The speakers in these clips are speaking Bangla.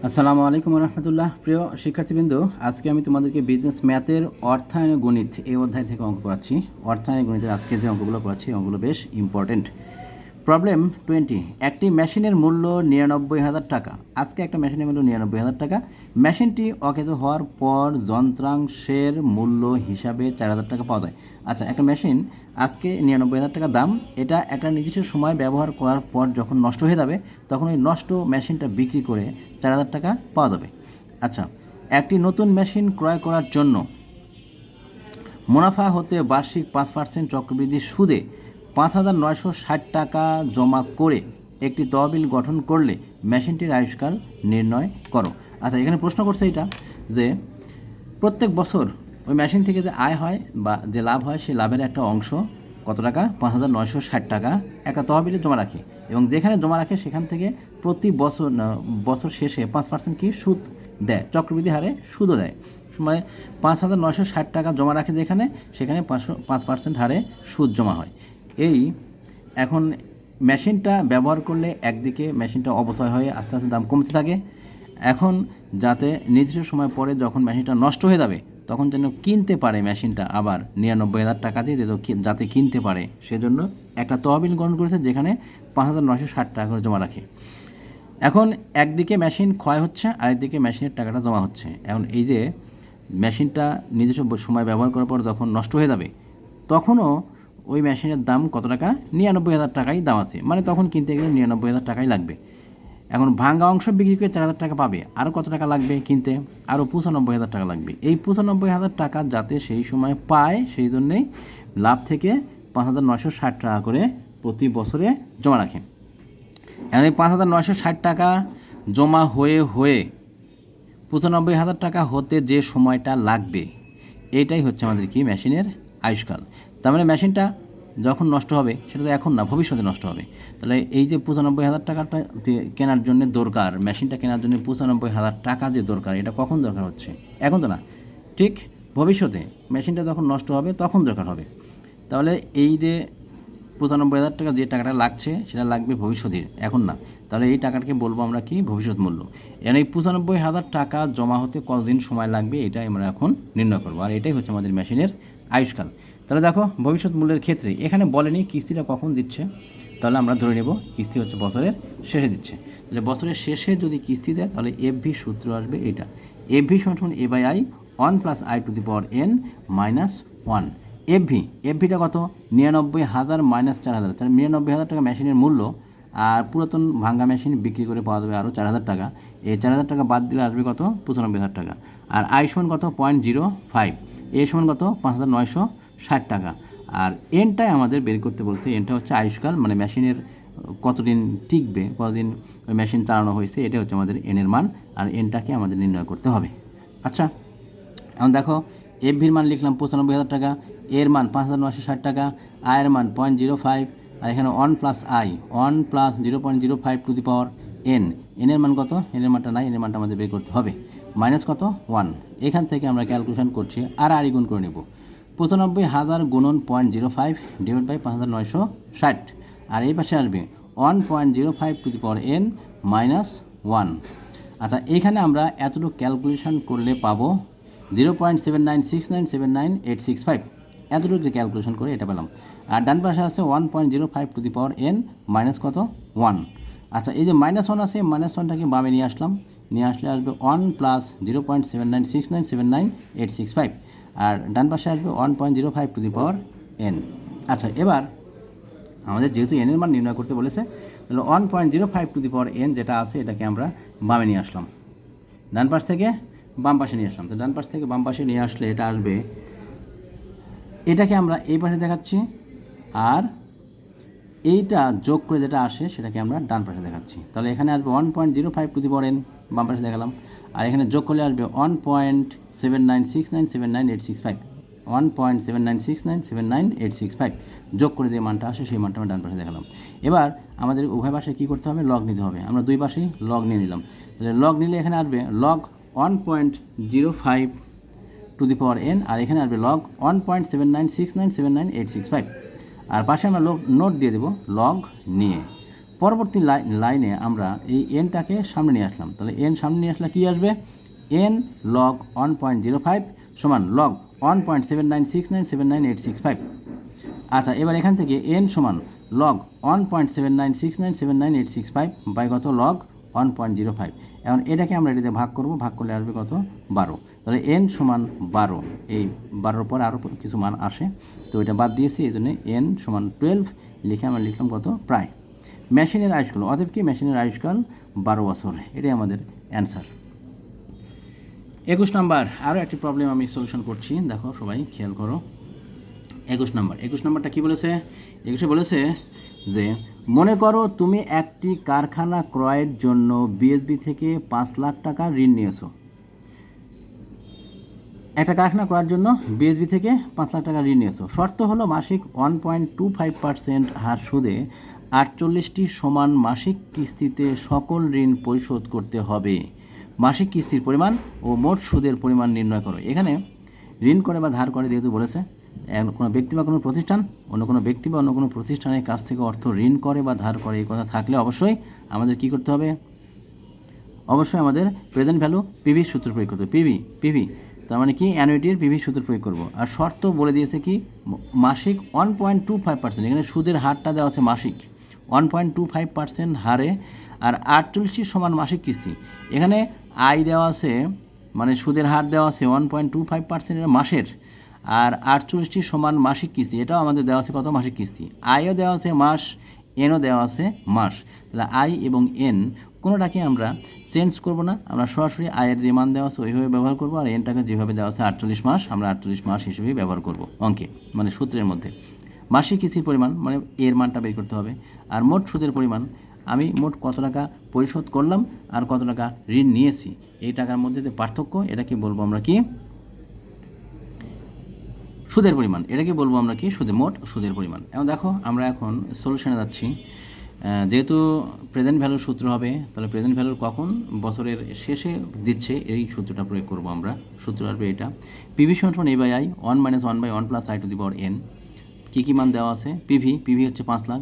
আসসালামু আলাইকুম রহমতুল্লাহ। প্রিয় শিক্ষার্থীবৃন্দ, আজকে আমি তোমাদেরকে বিজনেস ম্যাথের অর্থায়ন গণিত এই অধ্যায় থেকে অঙ্ক করাচ্ছি। অর্থায়ন গণিতের আজকে যে অঙ্কগুলো করাচ্ছি অঙ্কগুলো বেশ ইম্পর্টেন্ট। প্রবলেম 20, একটি মেশিনের মূল্য 99,000 টাকা। আজকে একটা মেশিনের মূল্য 99,000 টাকা। মেশিনটি অকেজ হওয়ার পর যন্ত্রাংশের মূল্য হিসাবে 4,000 টাকা পাওয়া যায়। আচ্ছা, একটা মেশিন আজকে 99,000 টাকা দাম, এটা একটা নির্দিষ্ট সময় ব্যবহার করার পর যখন নষ্ট হয়ে যাবে তখন ওই নষ্ট মেশিনটা বিক্রি করে 4,000 টাকা পাওয়া যাবে। আচ্ছা, একটি নতুন মেশিন ক্রয় করার জন্য মুনাফা হতে বার্ষিক 5% চক্রবৃদ্ধি সুদে 5,960 টাকা জমা করে একটি তহবিল গঠন করলে মেশিনটির আয়ুষ্কাল নির্ণয় করো। আচ্ছা, এখানে প্রশ্ন করছে এটা যে প্রত্যেক বছর ওই মেশিন থেকে যে আয় হয় বা যে লাভ হয় সেই লাভের একটা অংশ কত টাকা, 5,960 টাকা একটা তহবিলে জমা রাখে এবং যেখানে জমা রাখে সেখান থেকে প্রতি বছর শেষে 5% কি সুদ দেয়, চক্রবৃদ্ধি হারে সুদও দেয়। মানে 5,960 টাকা জমা রাখে যেখানে, সেখানে 5% হারে সুদ জমা হয়। এই এখন মেশিনটা ব্যবহার করলে একদিকে মেশিনটা অপচয় হয়ে আস্তে আস্তে দাম কমতে থাকে। এখন যাতে নির্দিষ্ট সময় পরে যখন মেশিনটা নষ্ট হয়ে যাবে তখন যেন কিনতে পারে মেশিনটা আবার 99,000 টাকা দিয়ে যাতে কিনতে পারে, সেজন্য একটা তহবিল গ্রহণ করেছে যেখানে 5,960 টাকা করে জমা রাখে। এখন একদিকে মেশিন ক্ষয় হচ্ছে, আরেকদিকে মেশিনের টাকাটা জমা হচ্ছে। এখন এই যে মেশিনটা নিজস্ব সময় ব্যবহার করার পর যখন নষ্ট হয়ে যাবে তখনও ওই মেশিনের দাম কত টাকা, 99,000 টাকাই দাম আছে, মানে তখন কিনতে গেলে 99,000 টাকাই লাগবে। এখন ভাঙ্গা অংশ বিক্রি করে 4,000 টাকা পাবে, আরও কত টাকা লাগবে কিনতে, আরও 95,000 টাকা লাগবে। এই 95,000 টাকা যাতে সেই সময় পায় সেই জন্যেই লাভ থেকে 5,960 টাকা করে প্রতি বছরে জমা রাখে। এখন এই 5,960 টাকা জমা হয়ে 95,000 টাকা হতে যে সময়টা লাগবে এইটাই হচ্ছে আমাদের কি মেশিনের আয়ুষ্কাল। তার মানে মেশিনটা যখন নষ্ট হবে সেটা তো এখন না, ভবিষ্যতে নষ্ট হবে। তাহলে এই যে 95,000 টাকাটা কেনার জন্য দরকার, মেশিনটা কেনার জন্য 95,000 টাকা যে দরকার, এটা কখন দরকার হচ্ছে, এখন তো না, ঠিক ভবিষ্যতে মেশিনটা যখন নষ্ট হবে তখন দরকার হবে। তাহলে এই যে 95,000 টাকা যে টাকাটা লাগছে সেটা লাগবে ভবিষ্যতের, এখন না। তাহলে এই টাকাটাকে বলবো আমরা কি, ভবিষ্যৎ মূল্য। এর এই 95,000 টাকা জমা হতে কতদিন সময় লাগবে এটাই আমরা এখন নির্ণয় করবো, আর এটাই হচ্ছে আমাদের মেশিনের আয়ুষ্কাল। তাহলে দেখো, ভবিষ্যৎ মূল্যের ক্ষেত্রে এখানে বলেনি কিস্তিটা কখন দিচ্ছে, তাহলে আমরা ধরে নেব কিস্তি হচ্ছে বছরের শেষে দিচ্ছে। তাহলে বছরের শেষে যদি কিস্তি দেয় তাহলে এফভি সূত্র আসবে এটা, এফভি সমান a/i 1 + i⁻n - 1। এফভিটা কত, 99,000 - 4,000, 99,000 টাকা মেশিনের মূল্য, আর পুরাতন ভাঙ্গা মেশিন বিক্রি করে পাওয়া যাবে আরও 4,000 টাকা। এই 4,000 টাকা বাদ দিলে আসবে কত, 95,000 টাকা। আর আই সমান কত, 0.05, এ সমান কত, 5,960 টাকা। আর এনটাই আমাদের বের করতে বলছে, এনটা হচ্ছে আয়ুষ্কাল, মানে মেশিনের কতদিন টিকবে, কতদিন মেশিন চালানো হয়েছে, এটা হচ্ছে আমাদের এনের মান, আর এনটাকে আমাদের নির্ণয় করতে হবে। আচ্ছা, এখন দেখো, এফভির মান লিখলাম 95,000 টাকা, এর মান 5,960 টাকা, আয়ের মান 0.05, আর এখানে 1 + i 1 + 0.05 এনের মান কত, এনের মানটা নাই, এনের মানটা আমাদের বের করতে হবে, মাইনাস কত, 1। এখান থেকে আমরা ক্যালকুলেশন করছি আর গুণ করে নেব, 95,000 গুণন 0.05 / 5,960, আর এই পাশে আসবে 1.05 - 1। আচ্ছা, এইখানে আমরা এতটুকু ক্যালকুলেশন করলে পাবো 0.796979,865, এতটুকু ক্যালকুলেশন করে এটা পেলাম। আর ডান পাশে আছে 1.05 মাইনাস কত, 1। আচ্ছা, এই যে -1 আছে, -1টাকে বামে নিয়ে আসলাম, নিয়ে আসলে আসবে 1 + 0.796979,865, আর ডান পাশে আসবে 1.05 আচ্ছা, এবার আমাদের যেহেতু এনের মান নির্ণয় করতে বলেছে, তাহলে 1.05 যেটা আছে এটাকে আমরা বামে নিয়ে আসলাম, ডান পাশ থেকে বাম পাশে নিয়ে আসলাম। তো ডান পাশ থেকে বাম পাশে নিয়ে আসলে এটা আসবে, এটাকে আমরা এই পাশে দেখাচ্ছি, আর এইটা যোগ করে যেটা আসে সেটাকে আমরা ডান পাশে দেখাচ্ছি। তাহলে এখানে আসবে 1.05 বাম পাশে দেখালাম, আর এখানে যোগ করলে আসবে 1.796979,865, 1.796979,865 যোগ করে যে মানটা আসে সেই মানটা আমরা ডান পাশে দেখালাম। এবার আমাদের উভয় পাশে কী করতে হবে, লগ নিতে হবে। আমরা দুই পাশেই লগ নিয়ে নিলাম। তাহলে লগ নিলে এখানে আসবে লগ 1.05 আর এখানে আসবে লগ 1.796979,865, আর পাশে আমরা নোট দিয়ে দেবো লগ নিয়ে পরবর্তী লাইনে আমরা এই এনটাকে সামনে নিয়ে আসলাম, তাহলে এন সামনে নিয়ে আসলে কী আসবে, এন লগ 1.05 সমান লগ 1.79697985। আচ্ছা, এবার এখান থেকে এন সমান লগ 1.79697985 বাই কত, লগ 1.05। এখন এটাকে আমরা এটাতে ভাগ করব, ভাগ করলে আসবে কত, 12। তাহলে এন সমান 12, এই 12 পর আরও কিছু মান আসে, তো এটা বাদ দিয়েছি, এই জন্য এন সমান 12 লিখে আমরা লিখলাম কত, প্রায়। মেশিনের আয়ুষ্কাল, অতএব কি মেশিনের আয়ুষ্কাল 12 বছর, এটাই আমাদের অ্যান্সার। 21 নাম্বার আরও একটি প্রবলেম আমি সলিউশন করছি, দেখো সবাই খেয়াল করো। 21 নাম্বারটা কী বলেছে, 21 বলেছে যে মনে করো তুমি একটি কারখানা ক্রয়ের জন্য বিএসবি থেকে 5 লাখ টাকা ঋণ নিয়েছো। একটা কারখানা ক্রয়ের জন্য বিএসবি থেকে 5 লাখ টাকা ঋণ নিয়েছো। শর্ত হলো মাসিক 1.25% হার সুদে 48টি সমান মাসিক কিস্তিতে সকল ঋণ পরিশোধ করতে হবে। মাসিক কিস্তির পরিমাণ ও মোট সুদের পরিমাণ নির্ণয় করো। এখানে ঋণ করে বা ধার করে যেহেতু বলেছে, কোনো ব্যক্তি বা কোনো প্রতিষ্ঠান অন্য কোনো ব্যক্তি বা অন্য কোনো প্রতিষ্ঠানের কাছ থেকে অর্থ ঋণ করে বা ধার করে, এই কথা থাকলে অবশ্যই আমাদের কী করতে হবে, অবশ্যই আমাদের প্রেজেন্ট ভ্যালু পিভি সূত্র প্রয়োগ করতে হবে। পিভি তার মানে কি, অ্যানুইটির পিভি সূত্র প্রয়োগ করব। আর শর্ত বলে দিয়েছে কি, মাসিক 1.25%, এখানে সুদের হারটা দেওয়া আছে মাসিক 1.25% হারে, আর 48টি সমান মাসিক কিস্তি। এখানে আয় দেওয়া আছে, মানে সুদের হার দেওয়া আছে 1.25% মাসের, আর 48টি সমান মাসিক কিস্তি, এটাও আমাদের দেওয়া আছে কত, মাসিক কিস্তি। আয়ও দেওয়া আছে মাস, এনও দেওয়া আছে মাস। তাহলে আই এবং এন কোনোটাকে আমরা চেঞ্জ করব না, আমরা সরাসরি আয়ের যে মান দেওয়া আছে ওইভাবে ব্যবহার করব, আর এনটাকে যেভাবে দেওয়া আছে 48 মাস, আমরা 48 মাস হিসেবেই ব্যবহার করব অঙ্কে, মানে সূত্রের মধ্যে। মাসিক কিস্তির পরিমাণ মানে এর মানটা বের করতে হবে, আর মোট সুদের পরিমাণ, আমি মোট কত টাকা পরিশোধ করলাম আর কত টাকা ঋণ নিয়েছি, এই টাকার মধ্যে যে পার্থক্য, এটাকে বলবো আমরা কি, সুদের পরিমাণ। এটাকে বলবো আমরা কি, মোট সুদের পরিমাণ। এখন দেখো আমরা এখন সলিউশনে যাচ্ছি। যেহেতু প্রেজেন্ট ভ্যালুর সূত্র হবে, তাহলে প্রেজেন্ট ভ্যালুর কখন বছরের শেষে দিচ্ছে এই সূত্রটা প্রয়োগ করব আমরা। সূত্র আসবে এটা, পিভি সমান এ বাই আই 1 - 1 / 1 + i⁴n। কী মান দেওয়া আছে, পিভি হচ্ছে 5 লাখ,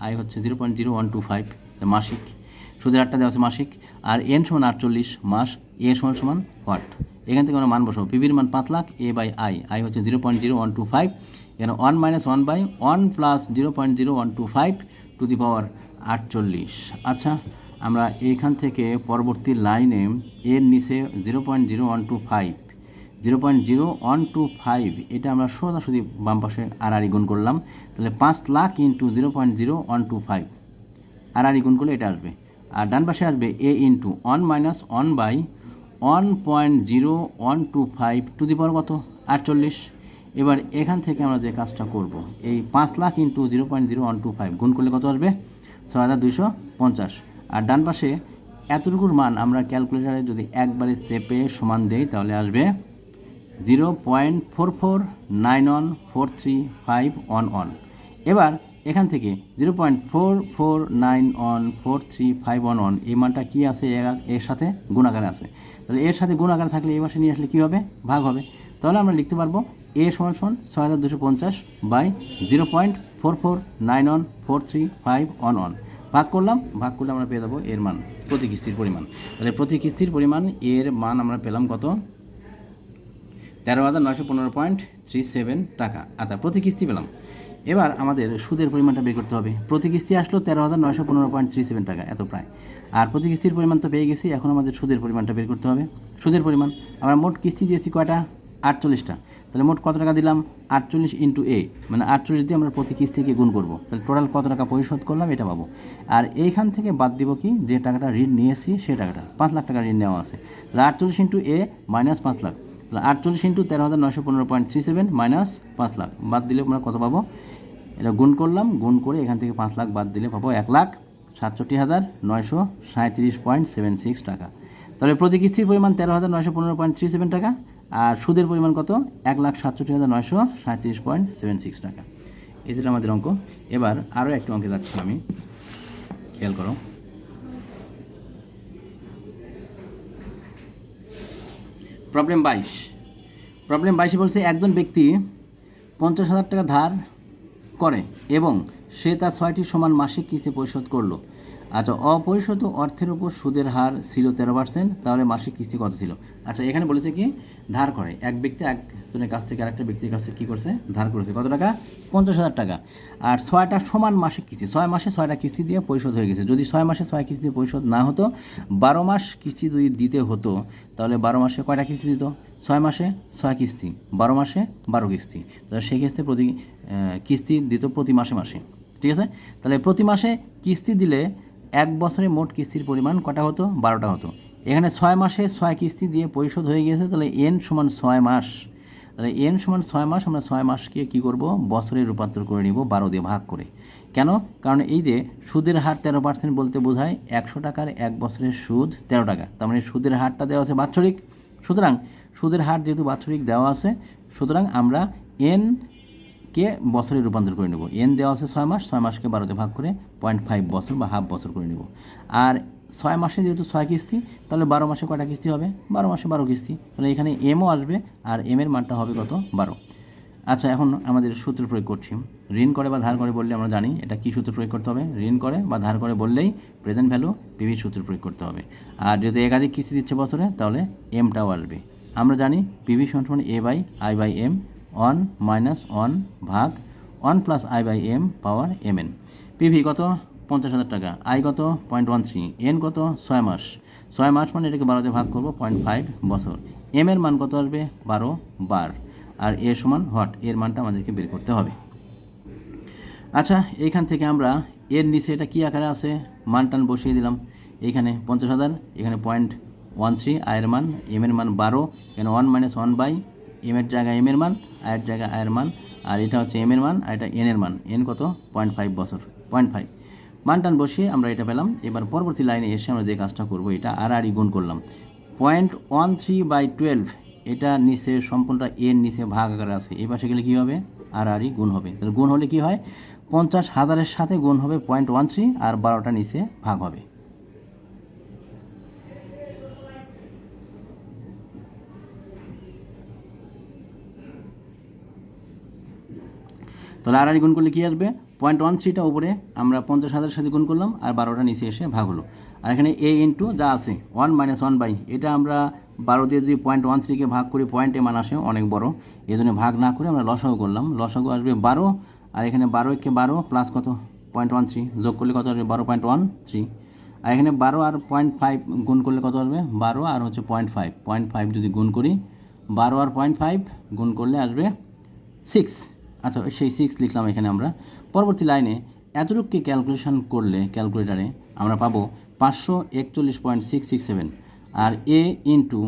আই হচ্ছে 0.0125 মাসিক, সুদের হারটা দেওয়া আছে মাসিক, আর এন সমান 48 মাস, এ সমান হোয়াট, এখান থেকে আমরা মান বসাবো। পিভির মান 5 লাখ, এ বাই আই হচ্ছে 0.0125, এখানে 1 - 1 / 1 + 0.0125 টু দি পাওয়ার 48। আচ্ছা, আমরা এইখান থেকে পরবর্তী লাইনে এর নিচে 0.0125 এটা আমরা সোজাসুজি বাম পাশে আর গুণ করলাম, তাহলে 5 লাখ ইন্টু 0.0125 আর গুণ করলে এটা আসবে, আর ডান পাশে আসবে এ ইন্টু 1 - 1 / 1.0125 টু দি পাওয়ার কত, 48। এবার এখান থেকে আমরা যে কাজটা করব, এই 5 লাখ ইন্টু 0.0125 গুণ করলে কত আসবে, 6250। আর ডান পাশে এতটুকুর মান আমরা ক্যালকুলেটারে যদি একবারে চেপে সমান দেই, তাহলে আসবে 0.44914351। এবার এখান থেকে 0.44914351 এই মানটা কী আছে, এর সাথে গুণাকারে আছে, তাহলে এর সাথে গুণাকার থাকলে এই পাশে নিয়ে আসলে কী হবে, ভাগ হবে। তাহলে আমরা লিখতে পারবো এ সমান 6250 বাই 0.44914351। ভাগ করলে আমরা পেয়ে যাবো এর মান, প্রতি কিস্তির পরিমাণ। তাহলে প্রতি কিস্তির পরিমাণ এর মান আমরা পেলাম কত, 13,915.37 টাকা। আচ্ছা, প্রতি কিস্তি পেলাম। এবার আমাদের সুদের পরিমাণটা বের করতে হবে। প্রতি কিস্তি আসলো 13,915.37 টাকা, এত প্রায়। আর প্রতি কিস্তির পরিমাণ তো পেয়ে গেছি, এখন আমাদের সুদের পরিমাণটা বের করতে হবে। সুদের পরিমাণ আমরা মোট কিস্তি দিয়েছি কয়টা, 48টা, তাহলে মোট কত টাকা দিলাম, 48 ইন্টু এ, মানে 48 দিয়ে আমরা প্রতি কিস্তিকে গুণ করবো, তাহলে টোটাল কত টাকা পরিশোধ করলাম এটা পাবো। আর এইখান থেকে বাদ দিব কি, যে টাকাটা ঋণ নিয়েছি সে টাকাটা, 5 লাখ টাকা ঋণ নেওয়া আছে, তাহলে 48 ইন্টু এ মাইনাস 5 লাখ, তাহলে 48 ইন্টু 13,915.37 মাইনাস 5 লাখ, বাদ দিলে আমরা কত পাবো, এটা গুণ করলাম, গুণ করে এখান থেকে 5 লাখ বাদ দিলে পাবো 1,67,937.76 টাকা। তাহলে প্রতি কিস্তির পরিমাণ 13,915.37 টাকা, আর সুদের পরিমাণ কত, 1,67,937.76 টাকা। এই ছিল আমাদের অঙ্ক। এবার আরও একটি অঙ্কে যাচ্ছি আমি, খেয়াল করো। প্রবলেম 22 বলছে একজন ব্যক্তি 50,000 টাকা ধার করে এবং সে তার 6টি সমান মাসিক কিস্তি পরিশোধ করলো। আচ্ছা, অপরিশোধিত অর্থের উপর সুদের হার ছিল 13%, তাহলে মাসিক কিস্তি কত ছিল? আচ্ছা, এখানে বলেছে কি ধার করে, এক ব্যক্তি একজনের কাছ থেকে আরেকটা ব্যক্তির কাছে কী করছে, ধার করেছে কত টাকা? 50,000 টাকা। আর 6টা সমান মাসিক কিস্তি, 6 মাসে 6টা কিস্তি দিয়ে পরিশোধ হয়ে গেছে। যদি 6 মাসে 6 কিস্তি দিয়ে পরিশোধ না হতো, 12 মাস কিস্তি যদি দিতে হতো, তাহলে 12 মাসে কয়টা কিস্তি দিত? 6 মাসে 6 কিস্তি, 12 মাসে 12 কিস্তি। তাহলে সেই ক্ষেত্রে প্রতি কিস্তি দিত প্রতি মাসে মাসে। ঠিক আছে? তাহলে প্রতি মাসে কিস্তি দিলে এক বছরে মোট কিস্তির পরিমাণ কটা হতো? 12টা হতো। এখানে 6 মাসে 6 কিস্তি দিয়ে পরিশোধ হয়ে গেছে, তাহলে n সমান 6 মাস। তাহলে n সমান 6 মাস, আমরা 6 মাসকে কী করব? বছরে রূপান্তর করে নিব 12 দিয়ে ভাগ করে। কেন? কারণ এই যে সুদের হার 13% বলতে বোঝায় 100 টাকার এক বছরের সুদ 13 টাকা। তার মানে সুদের হারটা দেওয়া আছে বাৎসরিক। সুতরাং সুদের হার যেহেতু বাৎসরিক দেওয়া আছে, সুতরাং আমরা n কে বছরে রূপান্তর করে নেব। n দেওয়া আছে 6 মাস, 6 মাসকে 12 দিয়ে ভাগ করে 0.5 বছর বা হাফ বছর করে নেব। আর 6 মাসে যেহেতু 6 কিস্তি, তাহলে 12 মাসে কয়টা কিস্তি হবে? 12 মাসে 12 কিস্তি। তাহলে এখানে এমও আসবে, আর এম এর মানটা হবে কত? 12। আচ্ছা, এখন আমাদের সূত্র প্রয়োগ করছি। ঋণ করে বা ধার করে বললে আমরা জানি এটা কী সূত্র প্রয়োগ করতে হবে। ঋণ করে বা ধার করে বললেই প্রেজেন্ট ভ্যালু পিভি সূত্র প্রয়োগ করতে হবে। আর যদি একাধিক কিস্তি দিচ্ছে বছরে, তাহলে এমটাও আসবে। আমরা জানি পিভি সমান A by I by M, 1 minus 1 ভাগ 1 plus I by M power M N. PV কত? 50,000 টাকা। আই কত? 0.13। এন কত? 6 মাস। 6 মাস মানে এটাকে 12 দিয়ে ভাগ করবো, 0.5 বছর। এম এর মান কত আসবে? 12 বার। আর এ সমান হোয়াট? এর মানটা আমাদেরকে বের করতে হবে। আচ্ছা, এইখান থেকে আমরা এর নিচে এটা কী আকারে আছে মান টান বসিয়ে দিলাম। এইখানে 50,000, এখানে 0.13 আয়ের মান, এম এর মান 12, এখানে 1 মাইনাস 1 বাই এম এর জায়গায় এম এর মান, আয়ের জায়গায় আয়ের মান, আর এটা হচ্ছে এম এর মান, আর এটা এন এর মান। এন কত? 0.5 বছর, 0.5 মান টান বসিয়ে আমরা এটা পেলাম। এবার পরবর্তী লাইনে এসে আমরা যে কাজটা করবো, এটা আর গুণ করলাম। 0.13/12, এটা নিচে সম্পূর্ণটা এর নিচে ভাগ আকারে আছে, এই পাশে গেলে কী হবে? আর গুণ হবে। তাহলে গুণ হলে কী হয়? 50,000-এর সাথে গুণ হবে 0.13, আর 12টা নিচে ভাগ হবে। তাহলে আর গুণ করলে কী আসবে? 0.13টা উপরে আমরা 50,000-এর সাথে গুণ করলাম, আর 12টা নিচে এসে ভাগ হলো। আর এখানে এ ইন্টু যা আছে 1 মাইনাস 1 বাই, এটা আমরা 12 দিয়ে যদি 0.13কে ভাগ করি, পয়েন্টে মান আসে অনেক বড়, এই জন্য ভাগ না করে আমরা লসাগু করলাম। লসাগু আসবে 12, আর এখানে 12 12 প্লাস কত? 0.13 যোগ করলে কত আসবে? 12.13। আর এখানে 12 আর 0.5 গুণ করলে কত আসবে? 12 আর হচ্ছে 0.5, 0.5 যদি গুণ করি, 12 আর 0.5 গুণ করলে আসবে 6। আচ্ছা, সেই 6 লিখলাম এখানে আমরা। পরবর্তী লাইনে এতটুকুকে ক্যালকুলেশন করলে ক্যালকুলেটারে আমরা পাবো 541.667। আর এ ইন্টু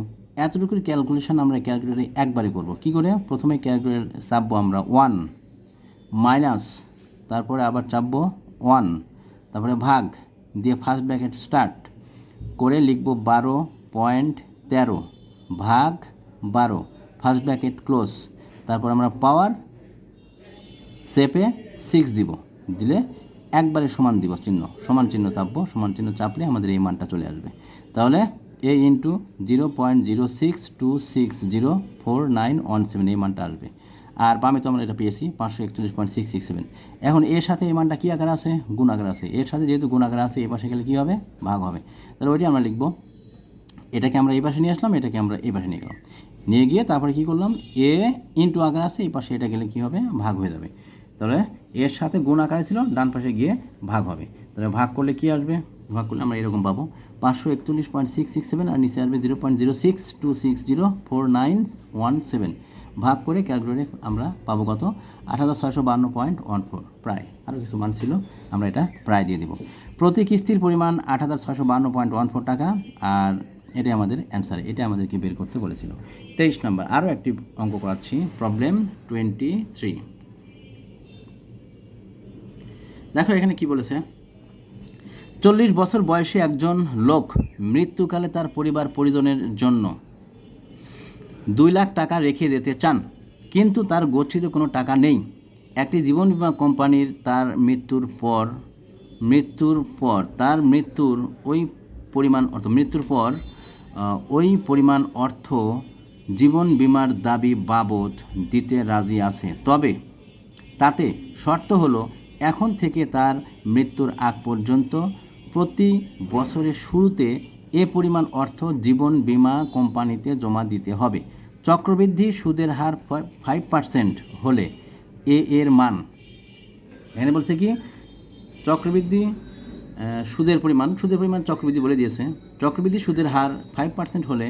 এতটুকুর ক্যালকুলেশন আমরা ক্যালকুলেটারে একবারে করব। কি করে? প্রথমে ক্যালকুলেটার চাপবো আমরা 1 মাইনাস, তারপরে আবার চাপবো 1, তারপরে ভাগ দিয়ে ফার্স্ট ব্র্যাকেট স্টার্ট করে লিখবো 12.13 ভাগ 12, ফার্স্ট ব্র্যাকেট ক্লোজ, তারপর আমরা পাওয়ার সেপে 6 দিব, দিলে একবারে সমান দিব চিহ্ন, সমান চিহ্ন চাপবো। সমান চিহ্ন চাপলে আমাদের এই মানটা চলে আসবে। তাহলে এ ইন্টু 0.062604917 এই মানটা আসবে। আর বামে তো আমরা এটা পেয়েছি 541.667। এখন এর সাথে এই মানটা কী আকারে আছে? গুণ আকারে আছে। এর সাথে যেহেতু গুণ আকারে আছে, এই পাশে গেলে কী হবে? ভাগ হবে। তাহলে ওইটি আমরা লিখবো, এটাকে আমরা এই পাশে নিয়ে আসলাম, এটাকে আমরা এই পাশে নিয়ে গেলাম, নিয়ে গিয়ে তারপরে কী করলাম? এ ইন্টু আকারে আছে, এই পাশে এটা গেলে কী হবে? ভাগ হয়ে যাবে। তাহলে এর সাথে গুণ আকারে ছিল, ডান পাশে গিয়ে ভাগ হবে। তাহলে ভাগ করলে কী আসবে? ভাগ করলে আমরা এরকম পাবো 541.667, আর নিচে আসবে 0.062604917। ভাগ করে ক্যালকুলেটরে আমরা পাবো কত? 8,652.14। প্রায় আরও কিছু মান ছিল, আমরা এটা প্রায় দিয়ে দেব। প্রতি কিস্তির পরিমাণ 8,652.14 টাকা, আর এটাই আমাদের অ্যান্সার। এটা আমাদেরকে বের করতে বলেছিল। 23 নম্বর আরও একটি অঙ্ক করাচ্ছি, প্রবলেম 23। দেখো এখানে কি বলেছে। 40 বছর বয়সী একজন লোক মৃত্যুকালে তার পরিবার পরিজনের জন্য 2 লাখ টাকা রেখে দিতে চান, কিন্তু তার গচ্ছিত কোনো টাকা নেই। একটি জীবন বীমা কোম্পানির তার মৃত্যুর পর তার ওই পরিমাণ অর্থ জীবন বীমার দাবি বাবদ দিতে রাজি আছে। তবে তাতে শর্ত হলো, এখন থেকে তার মৃত্যুর আগ পর্যন্ত প্রতি বছরের শুরুতে এ পরিমাণ অর্থ জীবন বীমা কোম্পানিতে জমা দিতে হবে। চক্রবৃদ্ধি সুদের হার 5% হলে এর মান, এখানে বলছে কি চক্রবৃদ্ধি সুদের পরিমাণ চক্রবৃদ্ধি বলে দিয়েছে। চক্রবৃদ্ধি সুদের হার 5% হলে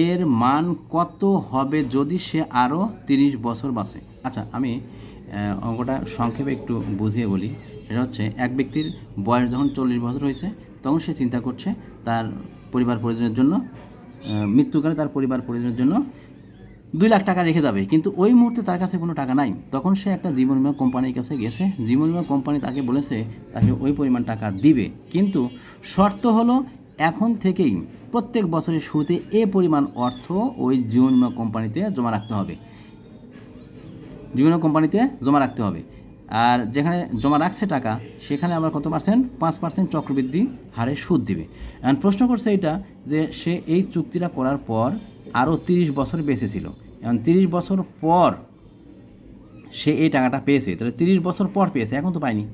এর মান কত হবে যদি সে আরও 30 বছর বাঁচে। আচ্ছা, আমি অঙ্কটা সংক্ষেপে একটু বুঝিয়ে বলি। সেটা হচ্ছে, এক ব্যক্তির বয়স যখন 40 বছর হয়েছে তখন সে চিন্তা করছে তার পরিবার পরিজনের জন্য, মৃত্যুকালে তার পরিবার পরিজনের জন্য 2 লাখ টাকা রেখে যাবে, কিন্তু ওই মুহূর্তে তার কাছে কোনো টাকা নাই। তখন সে একটা জীবন বীমা কোম্পানির কাছে গেছে। জীবন বীমা কোম্পানি তাকে বলেছে তাকে ওই পরিমাণ টাকা দিবে, কিন্তু শর্ত হলো এখন থেকেই প্রত্যেক বছরের শুরুতে এ পরিমাণ অর্থ ওই জীবন বীমা কোম্পানিতে জমা রাখতে হবে। আর যেখানে জমা রাখছে টাকা সেখানে আবার কত পার্সেন্ট? 5% চক্রবৃদ্ধি হারে সুদ দিবে। এখন প্রশ্ন করছে এটা যে সে এই চুক্তিটা করার পর আরও 30 বছর বেঁচে ছিল। এখন 30 বছর পর সে এই টাকাটা পেয়েছে, তাহলে 30 বছর পর পেয়েছে, এখন তো পায়নি।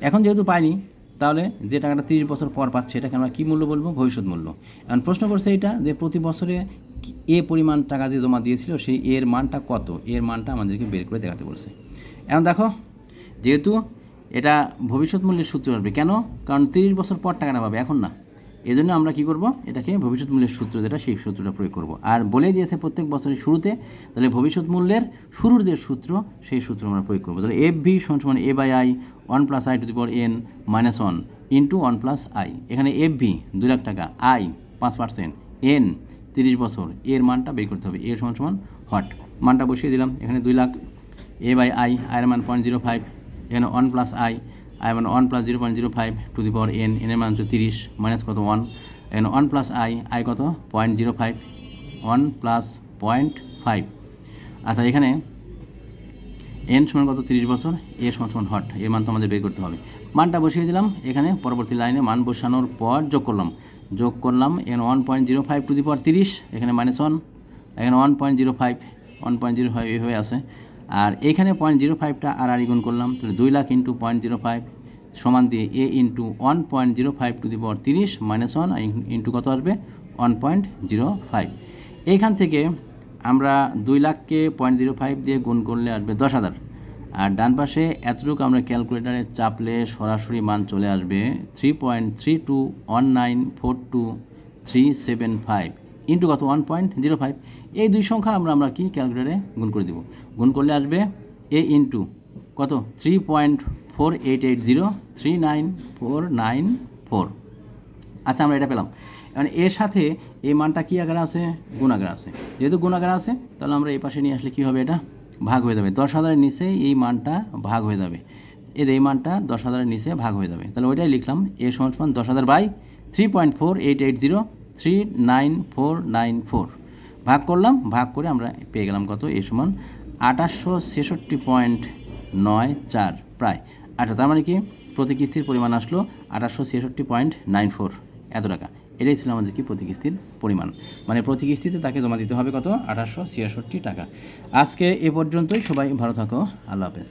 এখন যেহেতু পায়নি, তাহলে যে টাকাটা 30 বছর পর পাচ্ছে এটাকে আমরা কী মূল্য বলবো? ভবিষ্যৎ মূল্য। এখন প্রশ্ন করছে এটা যে প্রতি বছরে এ পরিমাণ টাকা যে জমা দিয়েছিল সেই এর মানটা কত, এর মানটা আমাদেরকে বের করে দেখাতে বলছে। এখন দেখো, যেহেতু এটা ভবিষ্যৎ মূল্যের সূত্র আসবে, কেন? কারণ 30 বছর পর টাকাটা পাবে, এখন না। এই জন্য আমরা কী করব? এটাকে ভবিষ্যৎ মূল্যের সূত্র যেটা, সেই সূত্রটা প্রয়োগ করব। আর বলে দিয়েছে প্রত্যেক বছরের শুরুতে, তাহলে ভবিষ্যৎ মূল্যের শুরুর যে সূত্র সেই সূত্র আমরা প্রয়োগ করবো। তাহলে FV সমান A/I 1 + I⁻n - 1 ইন্টু 1 + I। এখানে FV 2 লাখ টাকা, I 5%, N 30 বছর, এর মানটা বের করতে হবে। এর সমান হট, মানটা বসিয়ে দিলাম। এখানে 2 লাখ, A/I, এর মান 0.05, এখানে 1 + I, এর মান 1 + 0.05 টু দি পাওয়ার n, এর মান হচ্ছে 30, মাইনাস কত 1, এখানে 1 + I কত 0.05, 1 + 0.5। আচ্ছা, এখানে n সমান কত 30 বছর, এর সমান হট, এর মান তো আমাদের বের করতে হবে। মানটা বসিয়ে দিলাম। এখানে পরবর্তী লাইনে মান বসানোর পর যোগ করলাম। এখানে 1.05 টু দি পাওয়ার 30, এখানে -1, এখানে 1.05 এইভাবে আছে। আর এখানে 0.05টা আর গুণ করলাম, তাহলে 2 লাখ ইন্টু 0.05 সমান দিয়ে A into 1.05 to the power 30 -1 into কত আসবে 1.05। এইখান থেকে আমরা 2 লাখকে 0.05 দিয়ে গুণ করলে আসবে 10,000। আর ডান পাশে এতটুকু আমরা ক্যালকুলেটারে চাপলে সরাসরি মান চলে আসবে 3.321942,375 ইন্টু কত 1.05। এই দুই সংখ্যা আমরা কি ক্যালকুলেটারে গুণ করে দেব। গুণ করলে আসবে A ইন্টু কত 3.488039,494। আচ্ছা, আমরা এটা পেলাম। এখন এর সাথে এই মানটা কী আকারে আছে? গুণাকারে আছে। যেহেতু গুণাকারে আছে, তাহলে আমরা এই পাশে নিয়ে আসলে কী হবে? এটা ভাগ হয়ে যাবে। 10,000-এর নিচে এই মানটা ভাগ হয়ে যাবে। এই মানটা 10,000-এর নিচে ভাগ হয়ে যাবে। তাহলে ওইটাই লিখলাম, A সমান 10,000 বাই 3.488039,494। ভাগ করলাম, ভাগ করে আমরা পেয়ে গেলাম কত? A সমান 2866.94 প্রায়। আচ্ছা, তার মানে কি প্রতি কিস্তির পরিমাণ আসলো 2866.94 এত টাকা। এটাই ছিল আমাদের কি প্রতি কিস্তির পরিমাণ, মানে প্রতি কিস্তিতে তাকে জমা দিতে হবে কত? 2866 টাকা। আজকে এ পর্যন্তই। সবাই ভালো থাকো, আল্লাহ হাফেজ।